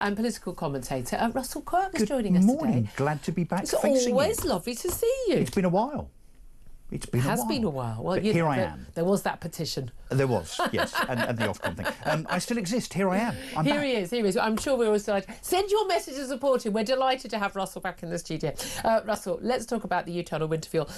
and political commentator. Russell Quirk is joining us Good morning. today. Glad to be back. It's always lovely to see you. It's been a while. It has been a while. Well, here I am. There was that petition. There was, yes, and the Ofcom thing. I still exist. Here I am. I'm Here back. he is. I'm sure we're all delighted. Send your message of support in. We're delighted to have Russell back in the studio. Russell, let's talk about the U-turn on winter fuel.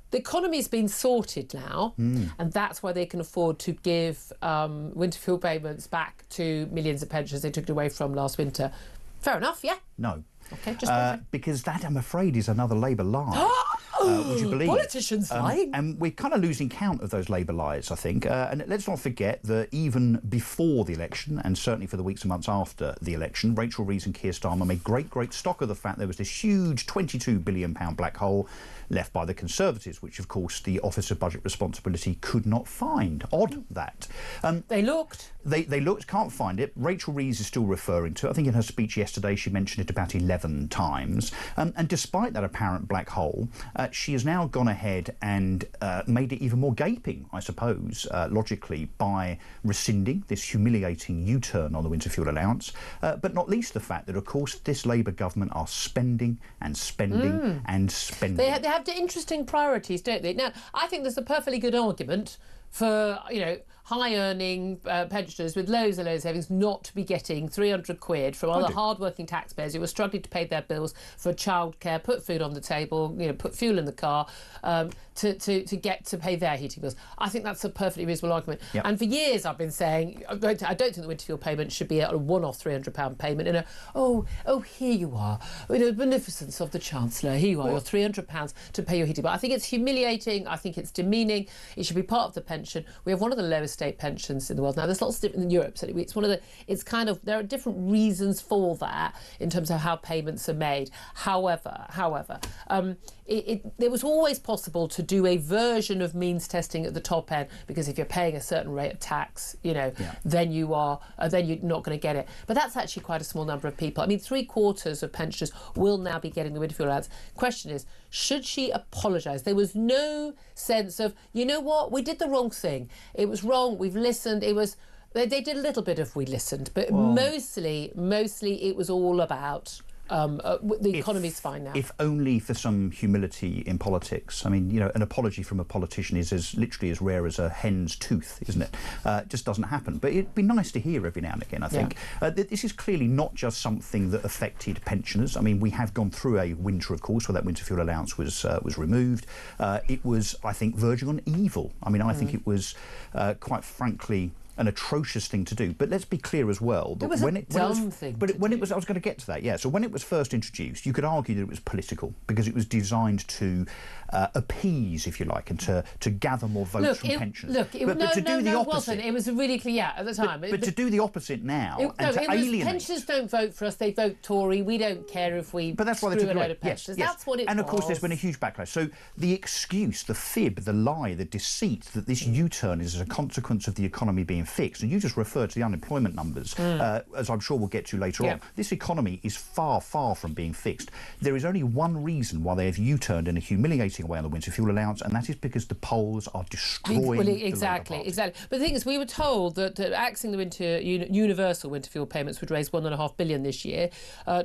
The economy's been sorted now, and that's why they can afford to give winter fuel payments back to millions of pensioners they took it away from last winter. Fair enough, yeah? No. Okay, just because that, I'm afraid, is another Labour lie. Would you believe? Politicians lying. And we're kind of losing count of those Labour lies, I think. And let's not forget that even before the election, and certainly for the weeks and months after the election, Rachel Reeves and Keir Starmer made great stock of the fact there was this huge £22 billion black hole left by the Conservatives, which, of course, the Office of Budget Responsibility could not find. Odd, that. They looked. They looked, can't find it. Rachel Reeves is still referring to it. I think in her speech yesterday she mentioned it about 11 times. And despite that apparent black hole, she has now gone ahead and made it even more gaping, I suppose, logically, by rescinding this humiliating U-turn on the winter fuel allowance, but not least the fact that, of course, this Labour government are spending and spending and spending. They have interesting priorities, don't they? Now, I think there's a perfectly good argument for, high-earning pensioners with loads and loads of savings not to be getting 300 quid from other hard-working taxpayers who are struggling to pay their bills for childcare, put food on the table, put fuel in the car, to get to pay their heating bills. I think that's a perfectly reasonable argument. Yep. And for years I've been saying I don't think the winter fuel payment should be a one-off £300 payment. Here you are, beneficence of the Chancellor. Here you are, your £300 to pay your heating bill. I think it's humiliating. I think it's demeaning. It should be part of the pension. We have one of the lowest state pensions in the world. Now, there's lots of different in Europe, so there are different reasons for that in terms of how payments are made. However, it was always possible to do a version of means testing at the top end, because if you're paying a certain rate of tax, then you're not going to get it. But that's actually quite a small number of people. I mean, 3/4 of pensioners will now be getting the winter fuel allowance. Question is, should she apologise? There was no sense of, you know what, we did the wrong thing. It was wrong. We've listened. They did a little bit of we listened, but mostly it was all about the economy's fine now. If only for some humility in politics. I mean, an apology from a politician is literally as rare as a hen's tooth, isn't it? It just doesn't happen. But it'd be nice to hear every now and again, I think. This is clearly not just something that affected pensioners. I mean, we have gone through a winter, of course, where that winter fuel allowance was removed. It was, I think, verging on evil. I mean, I think it was, quite frankly, an atrocious thing to do. But let's be clear as well that when it was, I was going to get to that, yeah. So when it was first introduced, you could argue that it was political because it was designed to appease, if you like, and to gather more votes from pensioners. It wasn't. It was really clear at the time. But to do the opposite now and to alienate. Pensioners don't vote for us; they vote Tory. We don't care if we. But that's why they took it away. Yes. That's what it was. And of course, there's been a huge backlash. So the excuse, the fib, the lie, the deceit that this U-turn is as a consequence of the economy being fixed, and you just referred to the unemployment numbers, as I'm sure we'll get to later on. This economy is far from being fixed. There is only one reason why they have U-turned in a humiliating way on the winter fuel allowance, and that is because the polls are destroying exactly. But the thing is, we were told that axing the universal winter fuel payments would raise £1.5 billion this year.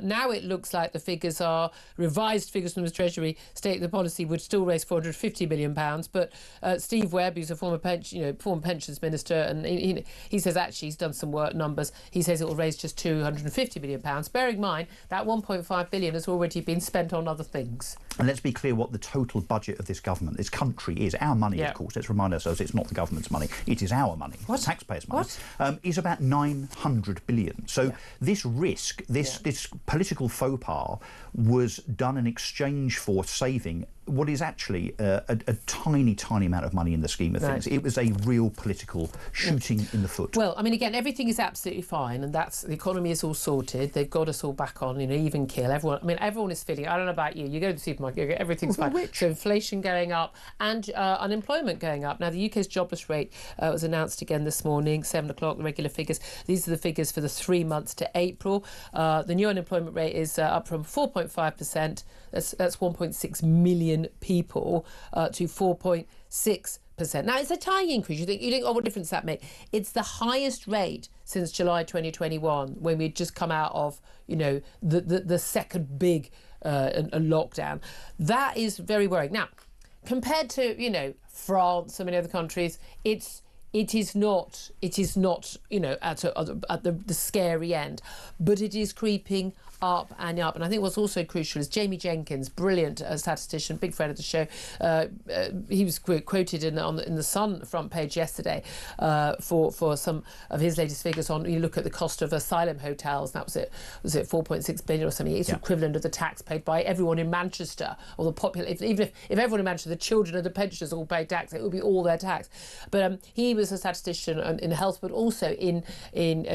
Now it looks like the figures are revised figures from the Treasury state the policy would still raise £450 million. But Steve Webb, who's a former pensions minister, and he says actually he's done some work numbers. He says it will raise just £250 million. Bearing in mind that £1.5 billion has already been spent on other things. And let's be clear what the total budget of this government, this country is. Our money, of course. Let's remind ourselves it's not the government's money. It is our money. Taxpayers' money. Is about £900 billion. So this risk, this political faux pas was done in exchange for saving what is actually a tiny amount of money in the scheme of things. It was a real political shooting in the foot. Well, I mean, again, everything is absolutely fine, and the economy is all sorted. They've got us all back on, even keel. Everyone is feeling. I don't know about you. You go to the supermarket, everything's fine. So inflation going up and unemployment going up. Now, the UK's jobless rate was announced again this morning, 7 o'clock. The regular figures. These are the figures for the 3 months to April. The new unemployment rate is up from 4.5%. That's 1.6 million people to 4.6 Now, it's a tiny increase. You think, oh, what difference does that make? It's the highest rate since July 2021, when we'd just come out of, the second big lockdown. That is very worrying. Now, compared to, France and many other countries, it is not, at the scary end, but it is creeping up and up. And I think what's also crucial is Jamie Jenkins, brilliant statistician, big friend of the show. He was quoted in the Sun front page yesterday for some of his latest figures on. You look at the cost of asylum hotels. That was it 4.6 billion or something. It's equivalent of the tax paid by everyone in Manchester, or the population. Even if everyone in Manchester, the children and the pensioners all pay tax, it would be all their tax. But he was a statistician in health, but also in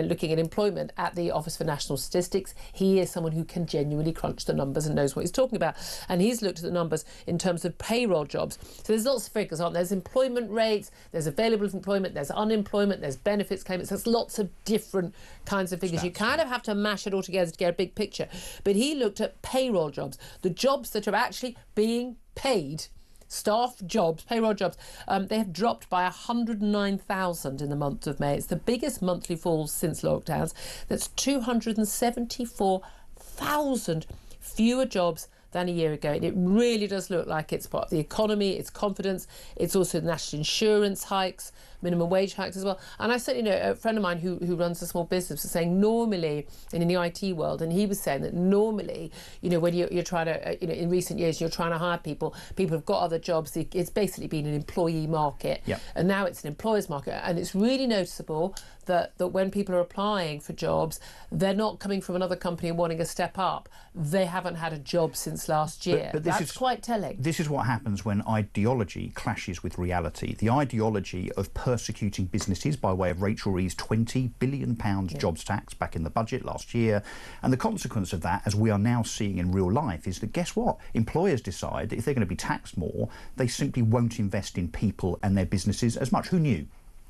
looking at employment at the Office for National Statistics. He is someone who can genuinely crunch the numbers and knows what he's talking about. And he's looked at the numbers in terms of payroll jobs. So there's lots of figures, aren't there? There's employment rates, there's available employment, there's unemployment, there's benefits claimants. There's lots of different kinds of figures. You kind of have to mash it all together to get a big picture. But he looked at payroll jobs, the jobs that are actually being paid. Staff jobs, payroll jobs, they have dropped by 109,000 in the month of May. It's the biggest monthly fall since lockdowns. That's 274,000 fewer jobs than a year ago. And it really does look like it's part of the economy, it's confidence, it's also the national insurance hikes, minimum wage hikes as well. And I certainly know a friend of mine who runs a small business was saying normally, and in the IT world, and he was saying that normally, when you're trying to, in recent years, you're trying to hire people have got other jobs. It's basically been an employee market. Yep. And now it's an employer's market. And it's really noticeable that when people are applying for jobs, they're not coming from another company and wanting a step up. They haven't had a job since last year. But that's quite telling. This is what happens when ideology clashes with reality. The ideology of persecuting businesses by way of Rachel Reeves' £20 billion jobs tax back in the budget last year. And the consequence of that, as we are now seeing in real life, is that, guess what? Employers decide that if they're going to be taxed more, they simply won't invest in people and their businesses as much. Who knew?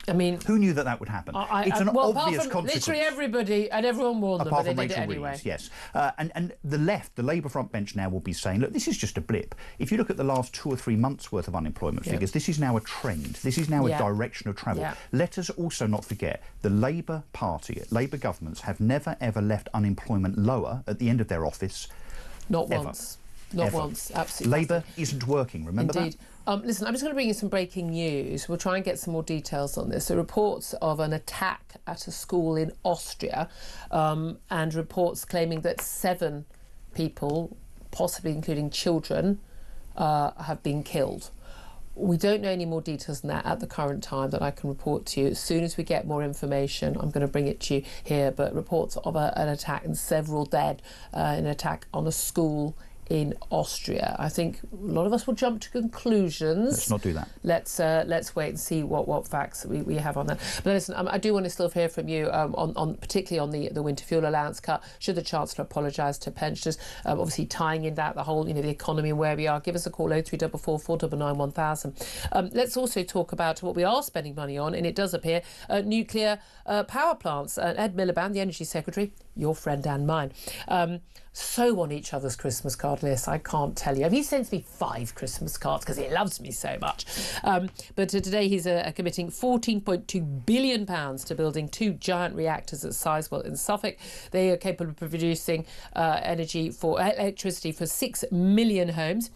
I mean, who knew that would happen? It's an obvious consequence. Literally everybody, and everyone warned them, but they did it anyway. Reeves, yes. And the left, the Labour front bench now will be saying, look, this is just a blip. If you look at the last 2 or 3 months' worth of unemployment figures, this is now a trend. This is now a direction of travel. Let us also not forget the Labour Party, Labour governments have never, ever left unemployment lower at the end of their office. Not once. Not once, absolutely. Labour isn't working, remember that? Listen, I'm just going to bring you some breaking news. We'll try and get some more details on this. So reports of an attack at a school in Austria, and reports claiming that 7 people, possibly including children, have been killed. We don't know any more details than that at the current time that I can report to you. As soon as we get more information, I'm going to bring it to you here. But reports of an attack and several dead in an attack on a school in Austria. I think a lot of us will jump to conclusions. Let's not do that. Let's wait and see what facts we have on that. But listen, I do want to still hear from you on particularly on the winter fuel allowance cut. Should the Chancellor apologise to pensioners? Obviously tying in that the whole the economy and where we are. Give us a call 0344 499 1000. Let's also talk about what we are spending money on, and it does appear nuclear power plants. Ed Miliband, the Energy Secretary, your friend and mine, so on each other's Christmas card lists, I can't tell you. He sends me 5 Christmas cards because he loves me so much. But today he's committing £14.2 billion to building 2 giant reactors at Sizewell in Suffolk. They are capable of producing electricity for 6 million homes.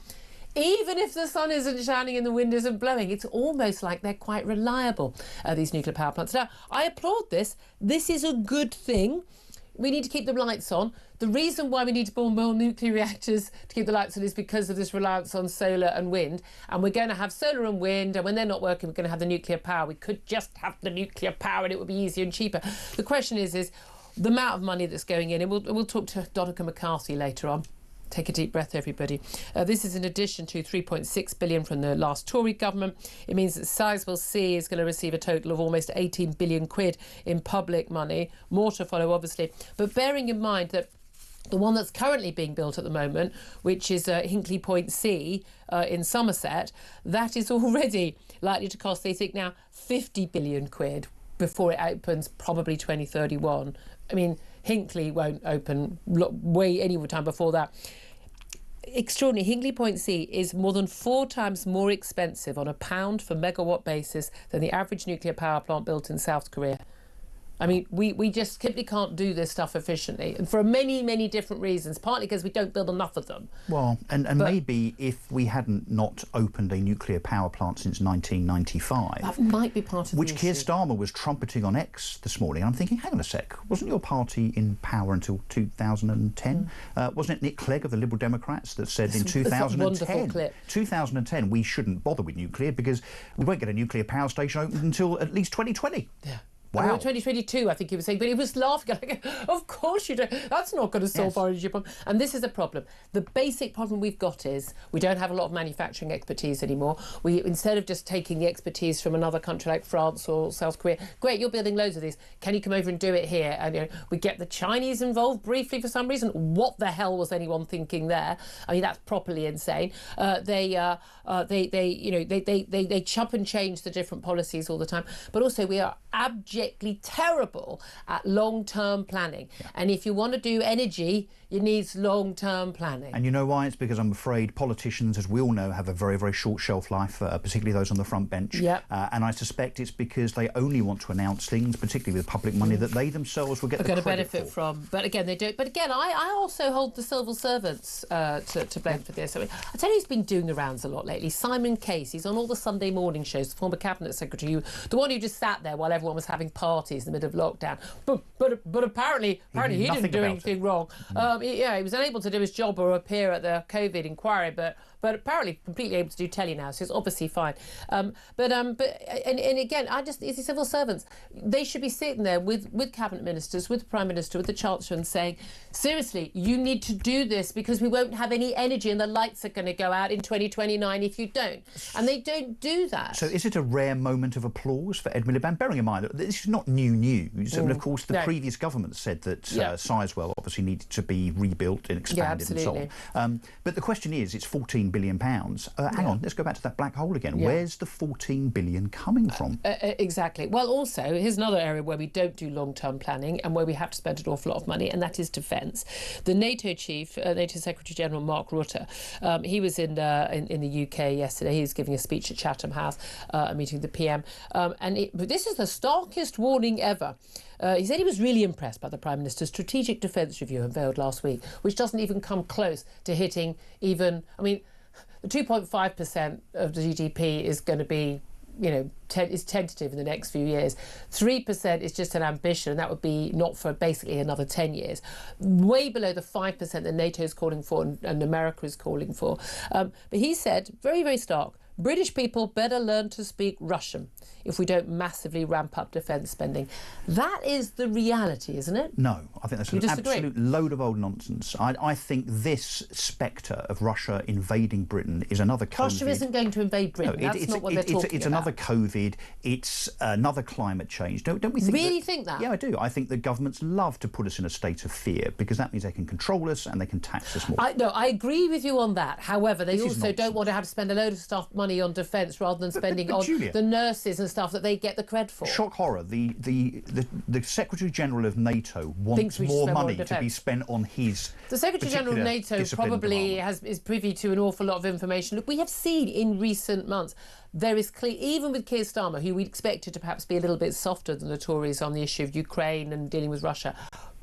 Even if the sun isn't shining and the wind isn't blowing, it's almost like they're quite reliable, these nuclear power plants. Now, I applaud this. This is a good thing. We need to keep the lights on. The reason why we need to build more nuclear reactors to keep the lights on is because of this reliance on solar and wind. And we're going to have solar and wind, and when they're not working, we're going to have the nuclear power. We could just have the nuclear power and it would be easier and cheaper. The question is the amount of money that's going in, and we'll talk to Donica McCarthy later on. Take a deep breath, everybody. This is in addition to £3.6 billion from the last Tory government. It means that Sizewell C is going to receive a total of almost 18 billion quid in public money. More to follow, obviously. But bearing in mind that the one that's currently being built at the moment, which is Hinkley Point C in Somerset, that is already likely to cost, they think now, 50 billion quid before it opens, probably 2031. I mean, Hinkley won't open way any time before that. extraordinary. Hinkley Point C is more than 4 times more expensive on a pound per megawatt basis than the average nuclear power plant built in South Korea. I mean, we just simply can't do this stuff efficiently, and for many, many different reasons, partly because we don't build enough of them. Well, and maybe if we hadn't not opened a nuclear power plant since 1995... That might be part of which the Keir issue. Starmer was trumpeting on X this morning. I'm thinking, hang on a sec, wasn't your party in power until 2010? Wasn't it Nick Clegg of the Liberal Democrats that said in 2010 we shouldn't bother with nuclear because we won't get a nuclear power station open until at least 2020? Yeah. Wow. 2022, I think he was saying, but he was laughing. Like, of course you don't. That's not going to solve our energy problem. And this is a problem. The basic problem we've got is we don't have a lot of manufacturing expertise anymore. We, instead of just taking the expertise from another country like France or South Korea, great, you're building loads of these. Can you come over and do it here? And we get the Chinese involved briefly for some reason. What the hell was anyone thinking there? I mean, that's properly insane. They chop and change the different policies all the time. But also we are abjectly terrible at long-term planning. Yeah. And if you want to do energy, you need long-term planning. And you know why? It's because I'm afraid politicians, as we all know, have a very, very short shelf life, particularly those on the front bench. Yep. And I suspect it's because they only want to announce things, particularly with public money, that they themselves will get the credit benefit from. But again, they don't. But again, I also hold the civil servants to blame for this. I mean, I tell you who's been doing the rounds a lot lately. Simon Case. He's on all the Sunday morning shows, the former cabinet secretary, the one who just sat there while everyone was having parties in the middle of lockdown. But apparently he didn't do anything wrong. He was unable to do his job or appear at the COVID inquiry, but apparently completely able to do telly now, so it's obviously fine. And again, these civil servants, they should be sitting there with cabinet ministers, with the Prime Minister, with the Chancellor, and saying, seriously, you need to do this because we won't have any energy and the lights are going to go out in 2029 if you don't. And they don't do that. So is it a rare moment of applause for Ed Miliband? Bearing in mind that this is not new news. I mean, of course, the previous government said that Sizewell obviously needed to be rebuilt and expanded and so on. But the question is, it's £14 billion. Hang on, let's go back to that black hole again. Where's the 14 billion coming from? Exactly. Well, also, here's another area where we don't do long-term planning and where we have to spend an awful lot of money, and that is defence. The NATO chief, NATO Secretary General Mark Rutte, he was in the UK yesterday. He was giving a speech at Chatham House, a meeting with the PM, but this is the starkest warning ever. He said he was really impressed by the Prime Minister's strategic defence review unveiled last week, which doesn't even come close to hitting even, I mean, the 2.5% of the GDP is going to be, is tentative in the next few years. 3% is just an ambition, and that would be not for basically another 10 years. Way below the 5% that NATO is calling for and America is calling for. But he said, very, very stark, British people better learn to speak Russian if we don't massively ramp up defence spending. That is the reality, isn't it? No, I think that's an absolute load of old nonsense. I think this spectre of Russia invading Britain is another COVID. Russia isn't going to invade Britain. No, that's not what they're talking about. It's another COVID. It's another climate change. Don't we think really think that? Yeah, I do. I think the governments love to put us in a state of fear because that means they can control us and they can tax us more. I agree with you on that. However, they also don't want to have to spend a load of money on defence rather than spending on Julia, the nurses and stuff that they get the cred for. Shock horror. The Secretary General of NATO wants more money to be spent on his. The Secretary General of NATO probably is privy to an awful lot of information. Look, we have seen in recent months there is clear, even with Keir Starmer, who we expected to perhaps be a little bit softer than the Tories on the issue of Ukraine and dealing with Russia.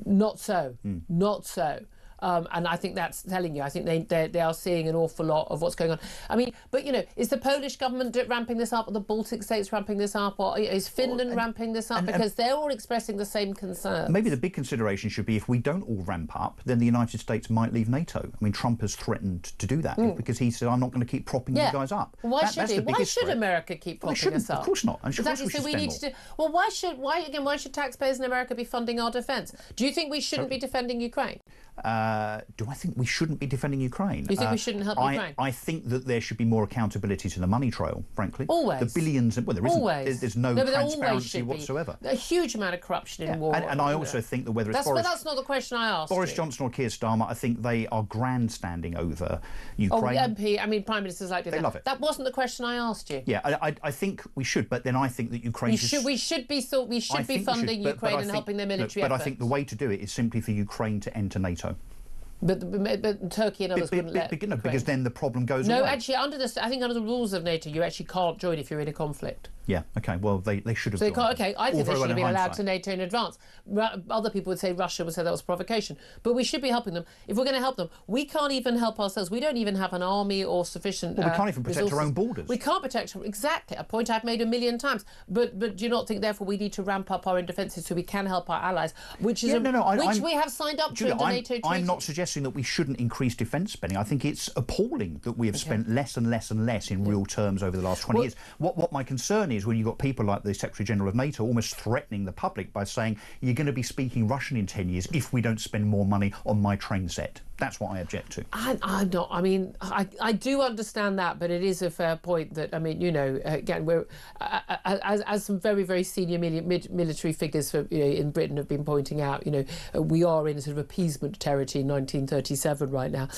Not so. Not so. And I think that's telling you. I think they are seeing an awful lot of what's going on. I mean, but is the Polish government ramping this up, or the Baltic states ramping this up, or is Finland ramping this up? Because they're all expressing the same concerns. Maybe the big consideration should be if we don't all ramp up, then the United States might leave NATO. I mean, Trump has threatened to do that because he said, "I'm not going to keep propping you guys up." Why should he? Why should America keep propping us up? Of course not. Exactly. So we need to do. Well, why should taxpayers in America be funding our defence? Do you think we shouldn't be defending Ukraine? Do I think we shouldn't be defending Ukraine? Do you think we shouldn't help Ukraine? I think that there should be more accountability to the money trail, frankly. Always. The billions, well, there isn't. Always. There's no transparency whatsoever. A huge amount of corruption in war. And I also think that whether it's but that's not the question I asked Boris Johnson or Keir Starmer, I think they are grandstanding over Ukraine. Prime Ministers like to do that. They love it. That wasn't the question I asked you. Yeah, I think we should, but then I think that Ukraine we should be funding Ukraine and helping their military efforts. But I think the way to do it is simply for Ukraine to enter NATO. But Turkey and others wouldn't let Ukraine. Because then the problem goes away. No, actually, I think under the rules of NATO, you actually can't join if you're in a conflict. Yeah, OK, well, they should have So joined. okay, I think they should have been allowed to NATO in advance. Other people would say Russia would say that was provocation. But we should be helping them. If we're going to help them, we can't even help ourselves. We don't even have an army or sufficient Well, we can't even protect resources. our own borders. We can't protect, exactly, a point I've made a million times. But do you not think, therefore, we need to ramp up our own defences so we can help our allies, which is which we have signed up to under NATO treaty? I'm not suggesting that we shouldn't increase defence spending. I think it's appalling that we have spent less and less and less in real terms over the last 20 years. What my concern is when you've got people like the Secretary-General of NATO almost threatening the public by saying you're going to be speaking Russian in 10 years if we don't spend more money on my train set. That's what I object to. I'm not. I mean, I do understand that, but it is a fair point that, I mean, you know, again, we're as some very, very senior military figures in Britain have been pointing out, you know, we are in a sort of appeasement territory, 1937 right now.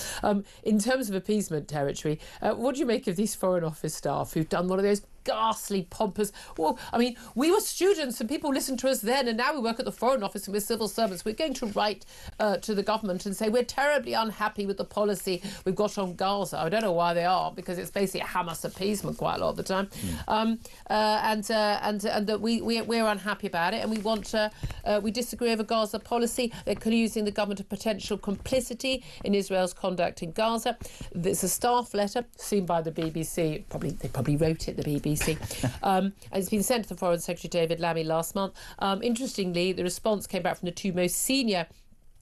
In terms of appeasement territory, what do you make of these Foreign Office staff who've done one of those ghastly, pompous... Well, I mean, we were students and people listened to us then, and now we work at the Foreign Office and we're civil servants. We're going to write to the government and say we're terribly unhappy with the policy we've got on Gaza. I don't know why they are, because it's basically Hamas appeasement quite a lot of the time. And that we're unhappy about it, and we want we disagree over Gaza policy. They're accusing the government of potential complicity in Israel's conduct in Gaza. There's a staff letter seen by the BBC. They probably wrote it, the BBC. And it's been sent to the Foreign Secretary David Lammy last month. Interestingly, the response came back from the two most senior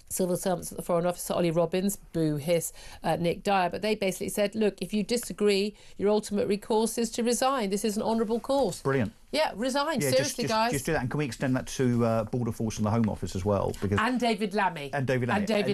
civil servants at the Foreign Office, Ollie Robbins, boo, hiss, Nick Dyer. But they basically said, look, if you disagree, your ultimate recourse is to resign. This is an honourable course. Brilliant. Yeah, resign. Seriously, guys. Just do that. And can we extend that to Border Force and the Home Office as well? And David Lammy. And David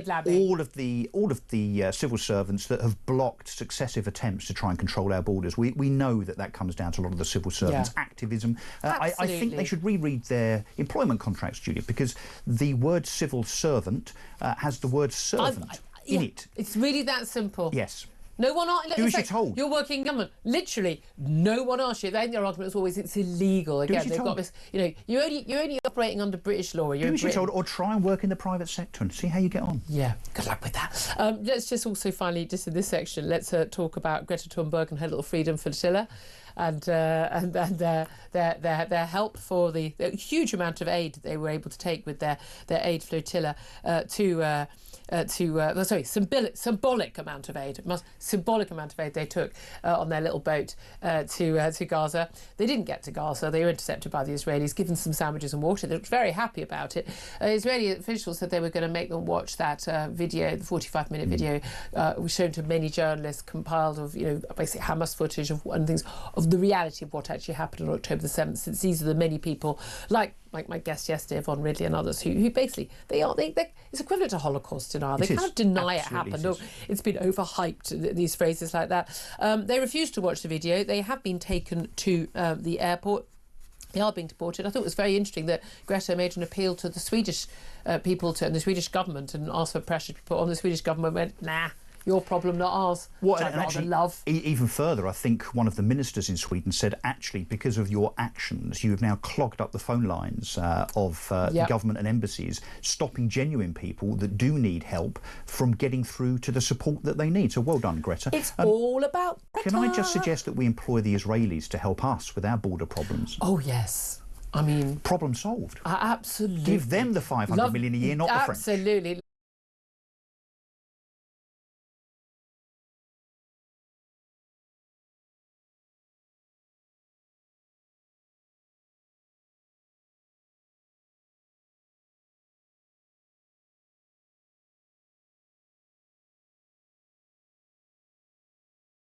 Lammy. All of the civil servants that have blocked successive attempts to try and control our borders. We know that comes down to a lot of the civil servants' activism. I think they should reread their employment contracts, Julia, because the word civil servant has the word servant in it. It's really that simple. Yes. No one do as you're told. You're working in government. Literally, no one asks you. Their argument is always it's illegal. Again, they've got this. You know, you're only operating under British law. Do as you're told, or try and work in the private sector and see how you get on. Yeah, good luck with that. Let's just also finally, just in this section, let's talk about Greta Thunberg and her little freedom flotilla. And their help for the huge amount of aid they were able to take with their aid flotilla symbolic amount of aid. Symbolic amount of aid they took on their little boat to Gaza. They didn't get to Gaza. They were intercepted by the Israelis, given some sandwiches and water. They were very happy about it. Israeli officials said they were going to make them watch that video, the 45-minute video, was shown to many journalists, compiled of basically Hamas footage of things of the reality of what actually happened on October the 7th. Since these are the many people like my guest yesterday, Yvonne Ridley, and others who basically it's equivalent to Holocaust denial. They can't deny it happened. No, it's been overhyped, these phrases like that. They refused to watch the video. They have been taken to the airport. They are being deported. I thought it was very interesting that Greta made an appeal to the Swedish people and the Swedish government and asked for pressure to be put on. The Swedish government went, nah. Your problem, not ours. Well, and actually, love. Even further, I think one of the ministers in Sweden said, actually, because of your actions, you have now clogged up the phone lines of government and embassies, stopping genuine people that do need help from getting through to the support that they need. So well done, Greta. It's all about Greta. Can I just suggest that we employ the Israelis to help us with our border problems? Oh, yes. I mean... Problem solved. Absolutely. Give them the 500 million a year, not the French. Absolutely.